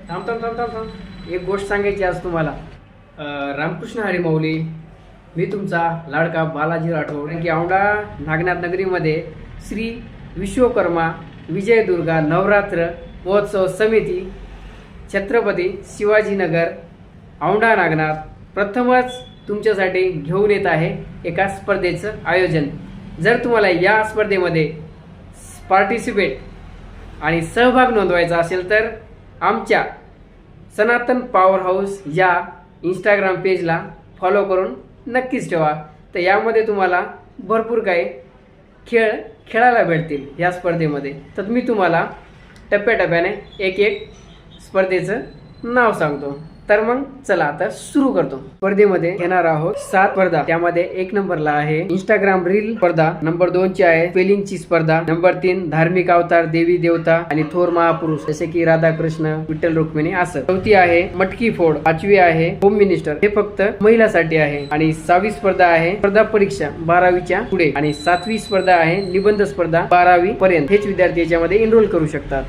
थांब थांब थांब थांब थांब एक गोष्ट सांगायची आज तुम्हाला. रामकृष्ण हरी माऊली, मी तुमचा लाडका बालाजी राठोड की औंढा नागनाथ नगरीमध्ये श्री विश्वकर्मा विजयदुर्गा नवरात्र महोत्सव समिती छत्रपती शिवाजीनगर औंढा नागनाथ प्रथमच तुमच्यासाठी घेऊन येत आहे एका स्पर्धेचं आयोजन. जर तुम्हाला या स्पर्धेमध्ये पार्टिसिपेट आणि सहभाग नोंदवायचा असेल तर आमच्या सनातन पॉवर हाऊस या इंस्टाग्राम पेजला फॉलो करून नक्कीच ठेवा. तर यामध्ये तुम्हाला भरपूर काही खेळायला भेटतील या स्पर्धेमध्ये. तर मी तुम्हाला टप्प्याटप्प्याने एक एक स्पर्धेचं नाव सांगतो. तर मग चला आता सुरू करतो. स्पर्धेमध्ये घेणार आहोत 7 स्पर्धा. त्यामध्ये 1 नंबरला आहे इंस्टाग्राम रील स्पर्धा, नंबर 2 ची आहे स्पेलिंगची स्पर्धा, नंबर 3 धार्मिक अवतार देवी देवता आणि थोर महापुरुष जसे की राधाकृष्ण विठ्ठल रुक्मिणी असं. 4थी आहे मटकी फोड, 5वी आहे होम मिनिस्टर, हे फक्त महिलांसाठी आहे. आणि 6वी स्पर्धा आहे स्पर्धा परीक्षा 12वीच्या पुढे आणि 7वी स्पर्धा आहे निबंध स्पर्धा 12वी पर्यंत. हेच विद्यार्थी याच्यामध्ये एनरोल करू शकतात.